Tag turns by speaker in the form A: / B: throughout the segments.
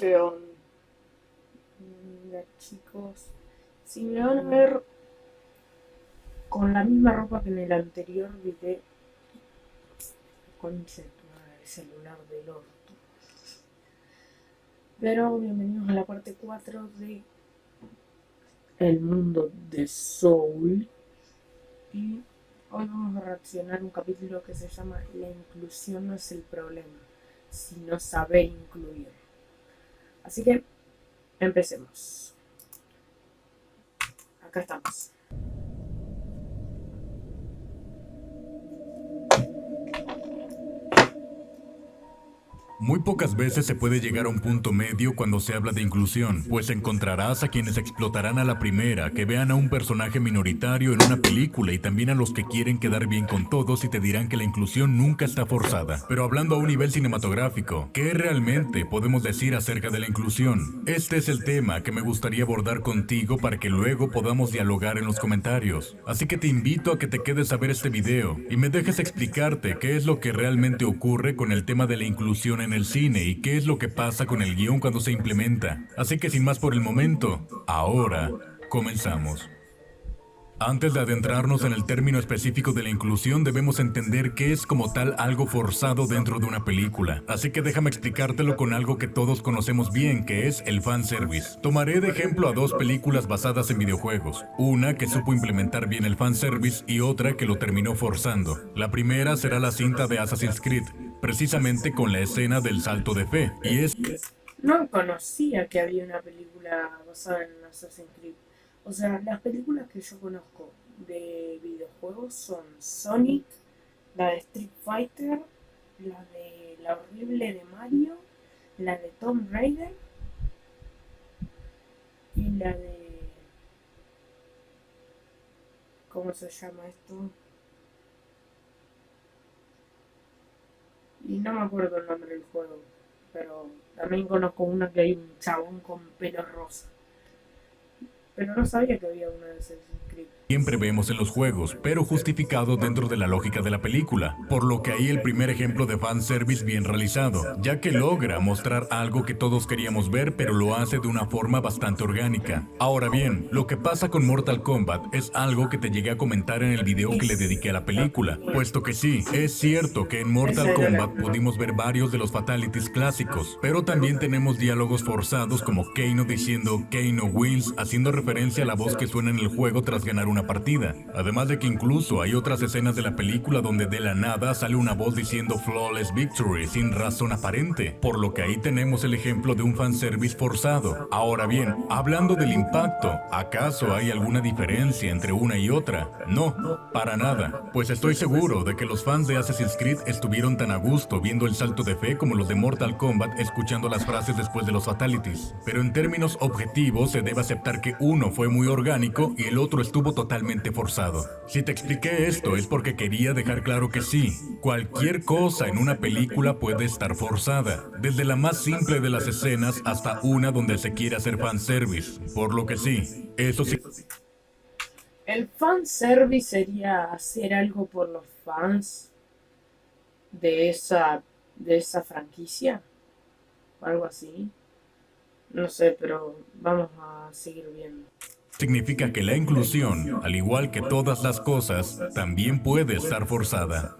A: ¿Qué onda? Mira, chicos, si me van a ver con la misma ropa que en el anterior video, concha de tu madre, el celular del orto. Pero bienvenidos a la parte 4 de El mundo de Soul. Y hoy vamos a reaccionar a un capítulo que se llama La inclusión no es el problema, sino saber incluir. Así que empecemos. Acá estamos.
B: Muy pocas veces se puede llegar a un punto medio cuando se habla de inclusión, pues encontrarás a quienes explotarán a la primera, que vean a un personaje minoritario en una película y también a los que quieren quedar bien con todos y te dirán que la inclusión nunca está forzada. Pero hablando a un nivel cinematográfico, ¿qué realmente podemos decir acerca de la inclusión? Este es el tema que me gustaría abordar contigo para que luego podamos dialogar en los comentarios. Así que te invito a que te quedes a ver este video y me dejes explicarte qué es lo que realmente ocurre con el tema de la inclusión en el cine y qué es lo que pasa con el guión cuando se implementa. Así que sin más por el momento, ahora comenzamos. Antes de adentrarnos en el término específico de la inclusión, debemos entender qué es como tal algo forzado dentro de una película. Así que déjame explicártelo con algo que todos conocemos bien, que es el fanservice. Tomaré de ejemplo a dos películas basadas en videojuegos. Una que supo implementar bien el fanservice y otra que lo terminó forzando. La primera será la cinta de Assassin's Creed, precisamente con la escena del salto de fe. Y es que
A: No conocía que había una película basada en Assassin's Creed. O sea, las películas que yo conozco de videojuegos son Sonic, la de Street Fighter, la de la horrible de Mario, la de Tomb Raider y la de... ¿Cómo se llama esto? Y no me acuerdo el nombre del juego, pero también conozco una que hay un chabón con pelo rosa. Pero no sabía que había una de Assassin's Creed.
B: siempre vemos en los juegos, pero justificado dentro de la lógica de la película, por lo que ahí el primer ejemplo de fanservice bien realizado, ya que logra mostrar algo que todos queríamos ver, pero lo hace de una forma bastante orgánica. Ahora bien, lo que pasa con Mortal Kombat es algo que te llegué a comentar en el video que le dediqué a la película, puesto que sí, es cierto que en Mortal Kombat pudimos ver varios de los fatalities clásicos, pero también tenemos diálogos forzados como Kano diciendo Kano wins, haciendo referencia a la voz que suena en el juego tras ganar una partida. Además de que incluso hay otras escenas de la película donde de la nada sale una voz diciendo Flawless Victory sin razón aparente, por lo que ahí tenemos el ejemplo de un fanservice forzado. Ahora bien, hablando del impacto, ¿acaso hay alguna diferencia entre una y otra? No, para nada, pues estoy seguro de que los fans de Assassin's Creed estuvieron tan a gusto viendo el salto de fe como los de Mortal Kombat escuchando las frases después de los fatalities. Pero en términos objetivos se debe aceptar que uno fue muy orgánico y el otro estuvo totalmente forzado. Si te expliqué esto es porque quería dejar claro que sí, cualquier cosa en una película puede estar forzada, desde la más simple de las escenas hasta una donde se quiere hacer fanservice, por lo que sí, eso sí.
A: El fanservice sería hacer algo por los fans de esa franquicia o algo así. No sé, pero vamos a seguir viendo.
B: Significa que la inclusión, al igual que todas las cosas, también puede estar forzada.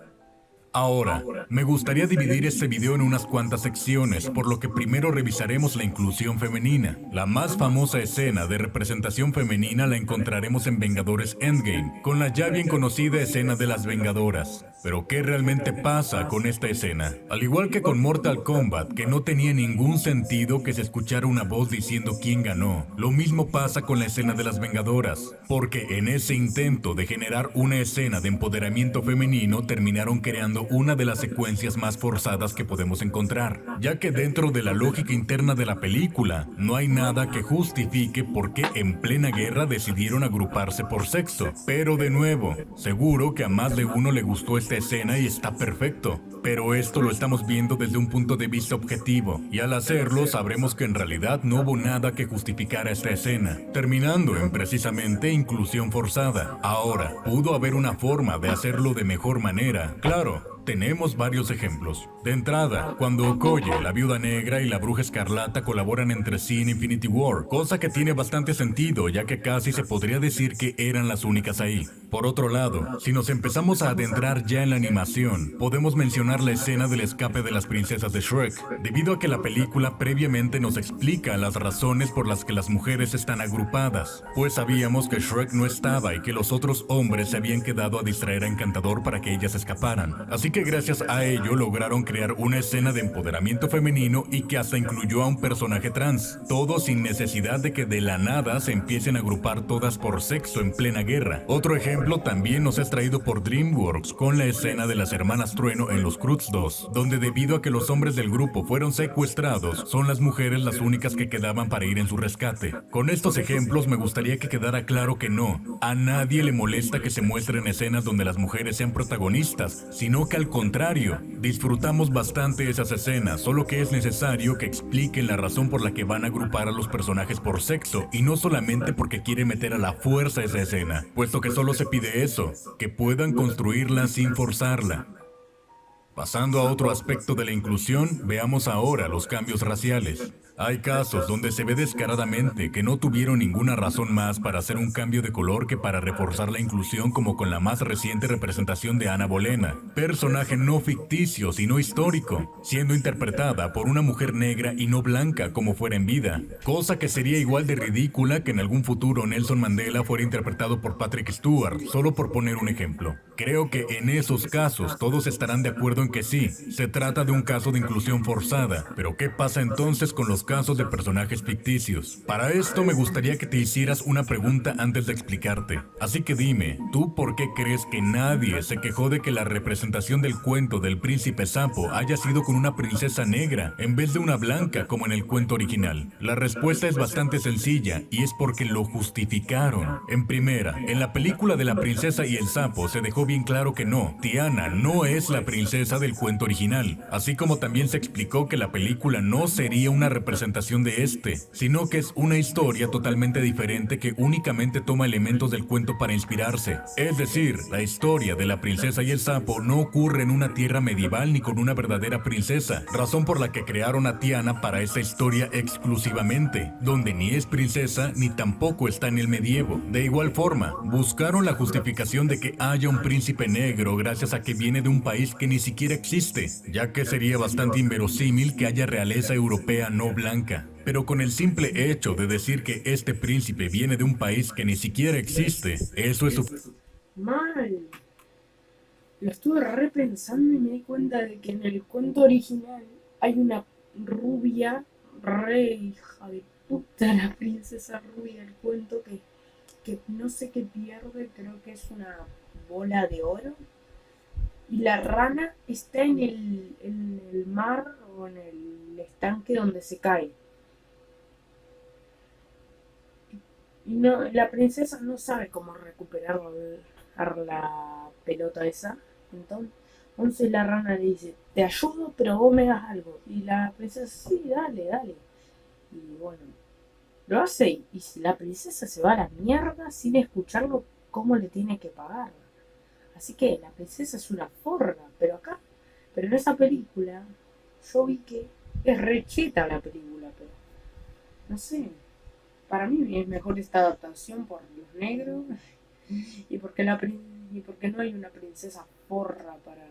B: Ahora, me gustaría dividir este video en unas cuantas secciones, por lo que primero revisaremos la inclusión femenina. La más famosa escena de representación femenina la encontraremos en Vengadores Endgame, con la ya bien conocida escena de las Vengadoras. Pero ¿qué realmente pasa con esta escena? Al igual que con Mortal Kombat, que no tenía ningún sentido que se escuchara una voz diciendo quién ganó, lo mismo pasa con la escena de las Vengadoras, porque en ese intento de generar una escena de empoderamiento femenino terminaron creando una de las secuencias más forzadas que podemos encontrar, ya que dentro de la lógica interna de la película no hay nada que justifique por qué en plena guerra decidieron agruparse por sexo. Pero de nuevo, seguro que a más de uno le gustó esta escena y está perfecto, pero esto lo estamos viendo desde un punto de vista objetivo, y al hacerlo sabremos que en realidad no hubo nada que justificara esta escena, terminando en precisamente inclusión forzada. Ahora, ¿pudo haber una forma de hacerlo de mejor manera? Claro, Tenemos varios ejemplos. De entrada, cuando Okoye, la Viuda Negra y la Bruja Escarlata colaboran entre sí en Infinity War, cosa que tiene bastante sentido, ya que casi se podría decir que eran las únicas ahí. Por otro lado, si nos empezamos a adentrar ya en la animación, podemos mencionar la escena del escape de las princesas de Shrek, debido a que la película previamente nos explica las razones por las que las mujeres están agrupadas, pues sabíamos que Shrek no estaba y que los otros hombres se habían quedado a distraer a Encantador para que ellas escaparan. Así que gracias a ello lograron crear una escena de empoderamiento femenino y que hasta incluyó a un personaje trans, todo sin necesidad de que de la nada se empiecen a agrupar todas por sexo en plena guerra. Otro ejemplo también nos es traído por DreamWorks con la escena de las hermanas Trueno en Los Croods 2, donde debido a que los hombres del grupo fueron secuestrados, son las mujeres las únicas que quedaban para ir en su rescate. Con estos ejemplos me gustaría que quedara claro que no, a nadie le molesta que se muestren escenas donde las mujeres sean protagonistas, sino que al contrario, disfrutamos bastante esas escenas, solo que es necesario que expliquen la razón por la que van a agrupar a los personajes por sexo y no solamente porque quieren meter a la fuerza esa escena, puesto que solo se pide eso, que puedan construirla sin forzarla. Pasando a otro aspecto de la inclusión, veamos ahora los cambios raciales. Hay casos donde se ve descaradamente que no tuvieron ninguna razón más para hacer un cambio de color que para reforzar la inclusión, como con la más reciente representación de Ana Bolena, personaje no ficticio sino histórico, siendo interpretada por una mujer negra y no blanca como fuera en vida, cosa que sería igual de ridícula que en algún futuro Nelson Mandela fuera interpretado por Patrick Stewart, solo por poner un ejemplo. Creo que en esos casos todos estarán de acuerdo en que sí, se trata de un caso de inclusión forzada, pero ¿qué pasa entonces con los casos de personajes ficticios? Para esto me gustaría que te hicieras una pregunta antes de explicarte. Así que dime, ¿tú por qué crees que nadie se quejó de que la representación del cuento del príncipe sapo haya sido con una princesa negra en vez de una blanca como en el cuento original? La respuesta es bastante sencilla y es porque lo justificaron. En primera, en la película de La princesa y el sapo se dejó bien claro que no, Tiana no es la princesa del cuento original, así como también se explicó que la película no sería una representación de este, sino que es una historia totalmente diferente que únicamente toma elementos del cuento para inspirarse. Es decir, la historia de La princesa y el sapo no ocurre en una tierra medieval ni con una verdadera princesa, razón por la que crearon a Tiana para esa historia exclusivamente, donde ni es princesa ni tampoco está en el medievo. De igual forma, buscaron la justificación de que haya un príncipe negro gracias a que viene de un país que ni siquiera existe, ya que sería bastante inverosímil que haya realeza europea no blanca. Pero con el simple hecho de decir que este príncipe viene de un país que ni siquiera existe, eso es
A: Mal. Lo estuve repensando y me di cuenta de que en el cuento original hay una rubia re hija de puta, la princesa rubia del cuento que no sé qué pierde, creo que es una bola de oro. Y la rana está en el mar o en el estanque donde se cae. Y no, la princesa no sabe cómo recuperar la pelota esa. Entonces la rana le dice, te ayudo, pero vos me das algo. Y la princesa, sí, dale, dale. Y bueno, lo hace y la princesa se va a la mierda sin escucharlo cómo le tiene que pagar. Así que la princesa es una forra, pero en esa película, yo vi que es recheta la película, pero no sé, para mí es mejor esta adaptación por los negros y porque no hay una princesa forra para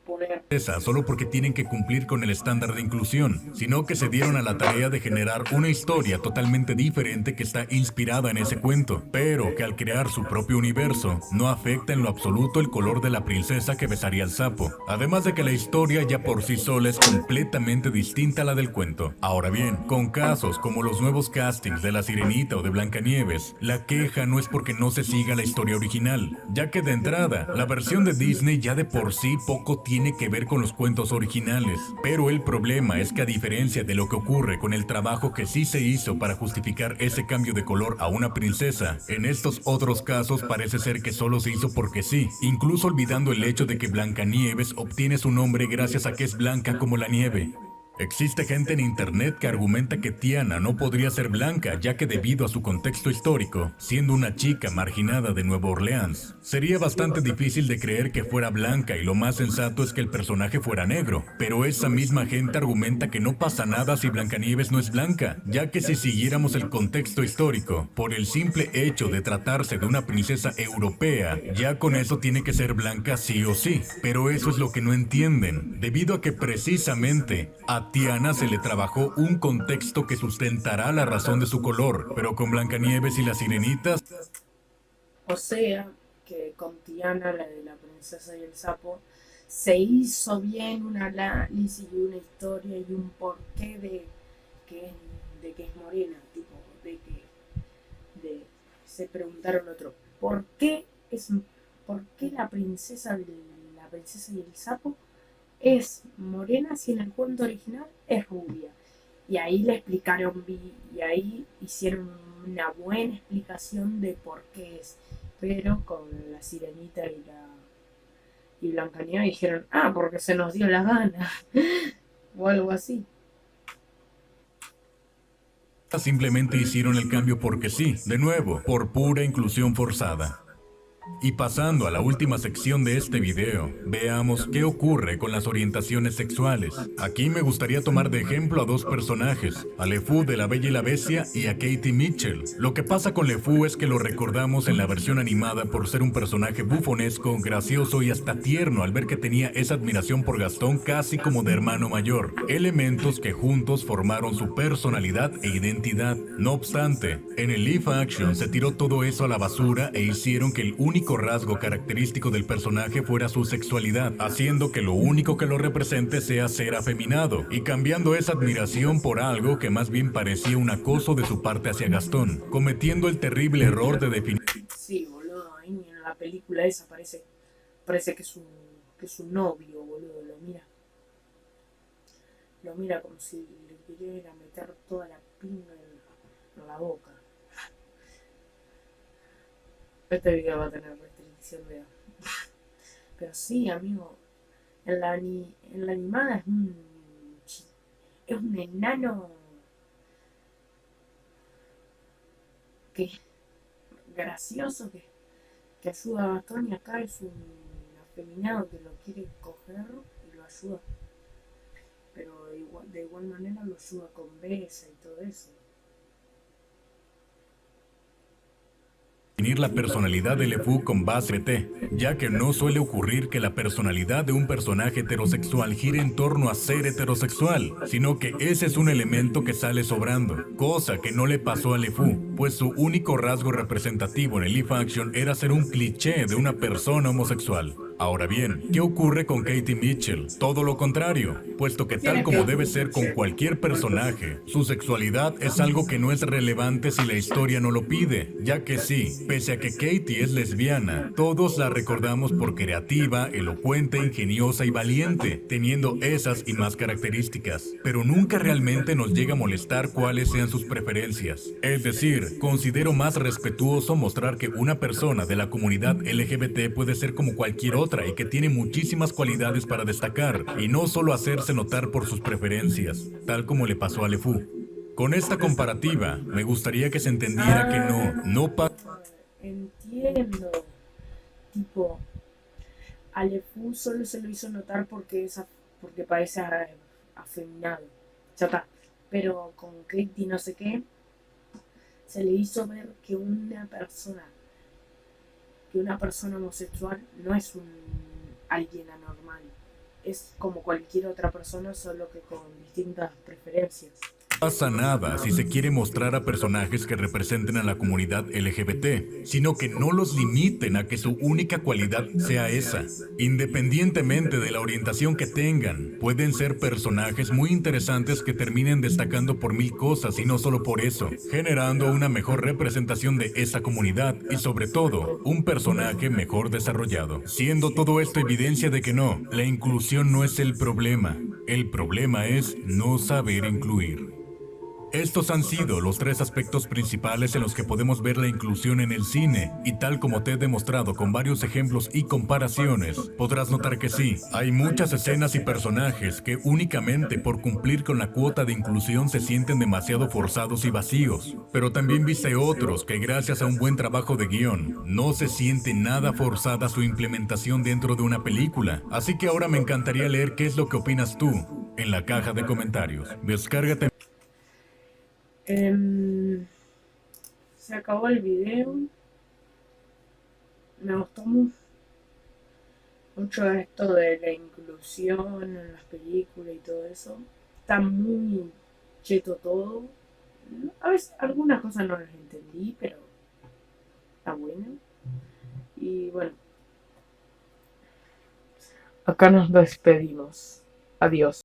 A: poner
B: solo porque tienen que cumplir con el estándar de inclusión, sino que se dieron a la tarea de generar una historia totalmente diferente que está inspirada en ese cuento, pero que al crear su propio universo no afecta en lo absoluto el color de la princesa que besaría al sapo, además de que la historia ya por sí sola es completamente distinta a la del cuento. Ahora bien, con casos como los nuevos castings de La Sirenita o de Blancanieves, la queja no es porque no se siga la historia original, ya que de entrada, la versión de Disney ya de por sí poco tiene que ver con los cuentos originales, pero el problema es que a diferencia de lo que ocurre con el trabajo que sí se hizo para justificar ese cambio de color a una princesa, en estos otros casos parece ser que solo se hizo porque sí, incluso olvidando el hecho de que Blancanieves obtiene su nombre gracias a que es blanca como la nieve. Existe gente en internet que argumenta que Tiana no podría ser blanca, ya que debido a su contexto histórico, siendo una chica marginada de Nueva Orleans, sería bastante difícil de creer que fuera blanca y lo más sensato es que el personaje fuera negro. Pero esa misma gente argumenta que no pasa nada si Blancanieves no es blanca, ya que si siguiéramos el contexto histórico, por el simple hecho de tratarse de una princesa europea, ya con eso tiene que ser blanca sí o sí. Pero eso es lo que no entienden, debido a que precisamente a Tiana se le trabajó un contexto que sustentará la razón de su color, pero con Blancanieves y las Sirenitas,
A: O sea, que con Tiana, la de la princesa y el sapo, se hizo bien un análisis y una historia y un porqué que es, de que es morena, tipo, de que se preguntaron otro, es, ¿por qué la princesa y el sapo es morena si en el cuento original es rubia? Y ahí le explicaron, y ahí hicieron una buena explicación de por qué es. Pero con la sirenita y Blancanieves dijeron, porque se nos dio la gana. O algo así.
B: simplemente hicieron el cambio porque sí, de nuevo, por pura inclusión forzada. Y pasando a la última sección de este video, veamos qué ocurre con las orientaciones sexuales. Aquí me gustaría tomar de ejemplo a dos personajes, a LeFou de La Bella y la Bestia y a Katie Mitchell. Lo que pasa con LeFou es que lo recordamos en la versión animada por ser un personaje bufonesco, gracioso y hasta tierno al ver que tenía esa admiración por Gastón casi como de hermano mayor, elementos que juntos formaron su personalidad e identidad. No obstante, en el live action se tiró todo eso a la basura e hicieron que el único rasgo característico del personaje fuera su sexualidad, haciendo que lo único que lo represente sea ser afeminado, y cambiando esa admiración por algo que más bien parecía un acoso de su parte hacia Gastón, cometiendo el terrible error de definir.
A: Sí, boludo, ahí en la película esa parece que es un novio, boludo, lo mira como si le quisiera meter toda la pinga en la boca. Este video va a tener restricción de... Pero sí, amigo, en la animada es un enano que gracioso que ayuda a Gastón, y acá es un afeminado que lo quiere coger y lo ayuda. Pero de igual manera lo ayuda con besa y todo eso.
B: La personalidad de LeFou con base T, ya que no suele ocurrir que la personalidad de un personaje heterosexual gire en torno a ser heterosexual, sino que ese es un elemento que sale sobrando, cosa que no le pasó a LeFou, pues su único rasgo representativo en el live action era ser un cliché de una persona homosexual. Ahora bien, ¿qué ocurre con Katie Mitchell? Todo lo contrario, puesto que tal como debe ser con cualquier personaje, su sexualidad es algo que no es relevante si la historia no lo pide, ya que sí, pese a que Katie es lesbiana, todos la recordamos por creativa, elocuente, ingeniosa y valiente, teniendo esas y más características, pero nunca realmente nos llega a molestar cuáles sean sus preferencias. Es decir, considero más respetuoso mostrar que una persona de la comunidad LGBT puede ser como cualquier otra y que tiene muchísimas cualidades para destacar, y no solo hacerse notar por sus preferencias, tal como le pasó a LeFou. Con esta comparativa, me gustaría que se entendiera que no pasa.
A: Entiendo. Tipo, a LeFou solo se lo hizo notar porque parece afeminado. Ya está. Pero con Katie no sé qué, se le hizo ver que una persona homosexual no es alguien anormal. Es como cualquier otra persona, solo que con distintas preferencias.
B: Pasa nada si se quiere mostrar a personajes que representen a la comunidad LGBT, sino que no los limiten a que su única cualidad sea esa. Independientemente de la orientación que tengan, pueden ser personajes muy interesantes que terminen destacando por mil cosas y no solo por eso, generando una mejor representación de esa comunidad y sobre todo, un personaje mejor desarrollado. Siendo todo esto evidencia de que no, la inclusión no es el problema es no saber incluir. Estos han sido los tres aspectos principales en los que podemos ver la inclusión en el cine, y tal como te he demostrado con varios ejemplos y comparaciones, podrás notar que sí, hay muchas escenas y personajes que únicamente por cumplir con la cuota de inclusión se sienten demasiado forzados y vacíos, pero también viste otros que gracias a un buen trabajo de guión, no se siente nada forzada su implementación dentro de una película, así que ahora me encantaría leer qué es lo que opinas tú en la caja de comentarios. Descárgate.
A: Se acabó el video. Me gustó mucho esto de la inclusión en las películas y todo eso. Está muy cheto todo. A veces algunas cosas no las entendí, pero está bueno. Y bueno, acá nos despedimos. Adiós.